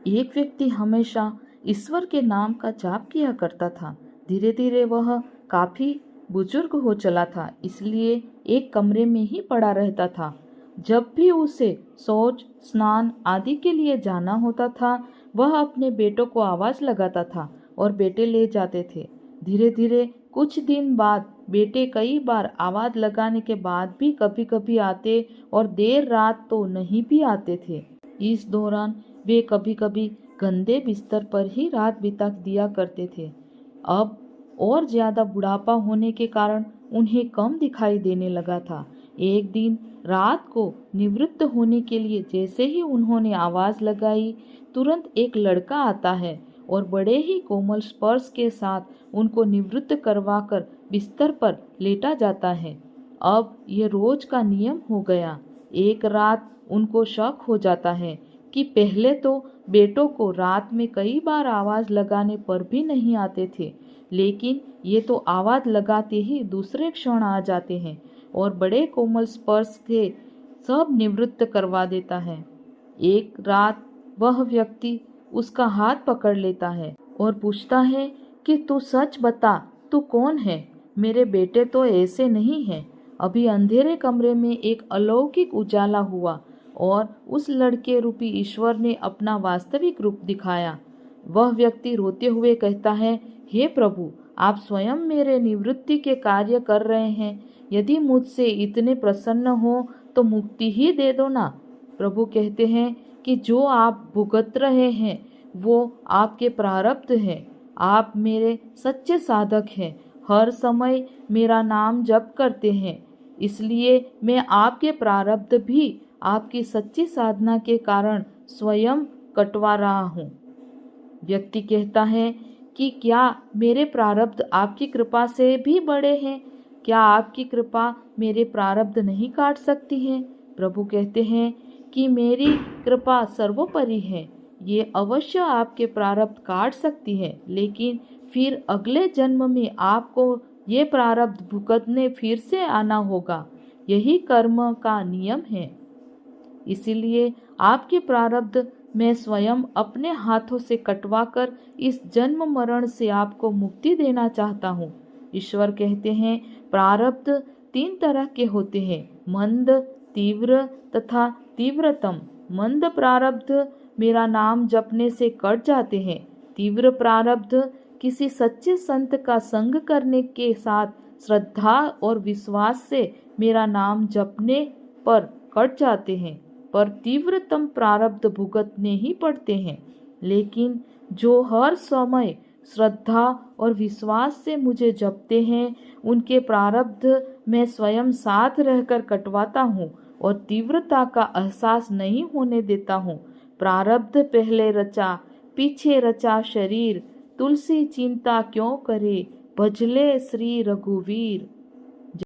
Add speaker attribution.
Speaker 1: एक व्यक्ति हमेशा ईश्वर के नाम का जाप किया करता था। धीरे धीरे वह काफी बुजुर्ग हो चला था, इसलिए एक कमरे में ही पड़ा रहता था। जब भी उसे शौच, स्नान आदि के लिए जाना होता था, वह अपने बेटों को आवाज लगाता था और बेटे ले जाते थे। धीरे धीरे कुछ दिन बाद बेटे कई बार आवाज लगाने के बाद भी कभी कभी आते और देर रात तो नहीं भी आते थे। इस दौरान वे कभी कभी गंदे बिस्तर पर ही रात बिता दिया करते थे। अब और ज्यादा बुढ़ापा होने के कारण उन्हें कम दिखाई देने लगा था। एक दिन रात को निवृत्त होने के लिए जैसे ही उन्होंने आवाज लगाई, तुरंत एक लड़का आता है और बड़े ही कोमल स्पर्श के साथ उनको निवृत्त करवाकर बिस्तर पर लेटा जाता है। अब ये रोज का नियम हो गया। एक रात उनको शक हो जाता है कि पहले तो बेटों को रात में कई बार आवाज लगाने पर भी नहीं आते थे, लेकिन ये तो आवाज लगाते ही दूसरे क्षण आ जाते हैं और बड़े कोमल स्पर्श से सब निवृत्त करवा देता है। एक रात वह व्यक्ति उसका हाथ पकड़ लेता है और पूछता है कि तू सच बता, तू कौन है? मेरे बेटे तो ऐसे नहीं हैं। अभी अंधेरे कमरे में एक अलौकिक उजाला हुआ और उस लड़के रूपी ईश्वर ने अपना वास्तविक रूप दिखाया। वह व्यक्ति रोते हुए कहता है, हे प्रभु, आप स्वयं मेरे निवृत्ति के कार्य कर रहे हैं। यदि मुझसे इतने प्रसन्न हो तो मुक्ति ही दे दो ना। प्रभु कहते हैं कि जो आप भुगत रहे हैं वो आपके प्रारब्ध है। आप मेरे सच्चे साधक हैं, हर समय मेरा नाम जप करते हैं, इसलिए मैं आपके प्रारब्ध भी आपकी सच्ची साधना के कारण स्वयं कटवा रहा हूँ। व्यक्ति कहता है कि क्या मेरे प्रारब्ध आपकी कृपा से भी बड़े हैं? क्या आपकी कृपा मेरे प्रारब्ध नहीं काट सकती है? प्रभु कहते हैं कि मेरी कृपा सर्वोपरि है, ये अवश्य आपके प्रारब्ध काट सकती है, लेकिन फिर अगले जन्म में आपको ये प्रारब्ध भुगतने फिर से आना होगा। यही कर्म का नियम है। इसीलिए आपके प्रारब्ध मैं स्वयं अपने हाथों से कटवाकर इस जन्म मरण से आपको मुक्ति देना चाहता हूँ। ईश्वर कहते हैं, प्रारब्ध 3 तरह के होते हैं, मंद, तीव्र तथा तीव्रतम। मंद प्रारब्ध मेरा नाम जपने से कट जाते हैं। तीव्र प्रारब्ध किसी सच्चे संत का संग करने के साथ श्रद्धा और विश्वास से मेरा नाम जपने पर कट जाते हैं, पर तीव्रतम प्रारब्ध भुगतने ही पड़ते हैं। लेकिन जो हर समय श्रद्धा और विश्वास से मुझे जपते हैं, उनके प्रारब्ध मैं स्वयं साथ रहकर कटवाता हूँ और तीव्रता का एहसास नहीं होने देता हूँ। प्रारब्ध पहले रचा, पीछे रचा शरीर, तुलसी चिंता क्यों करे, भजले श्री रघुवीर।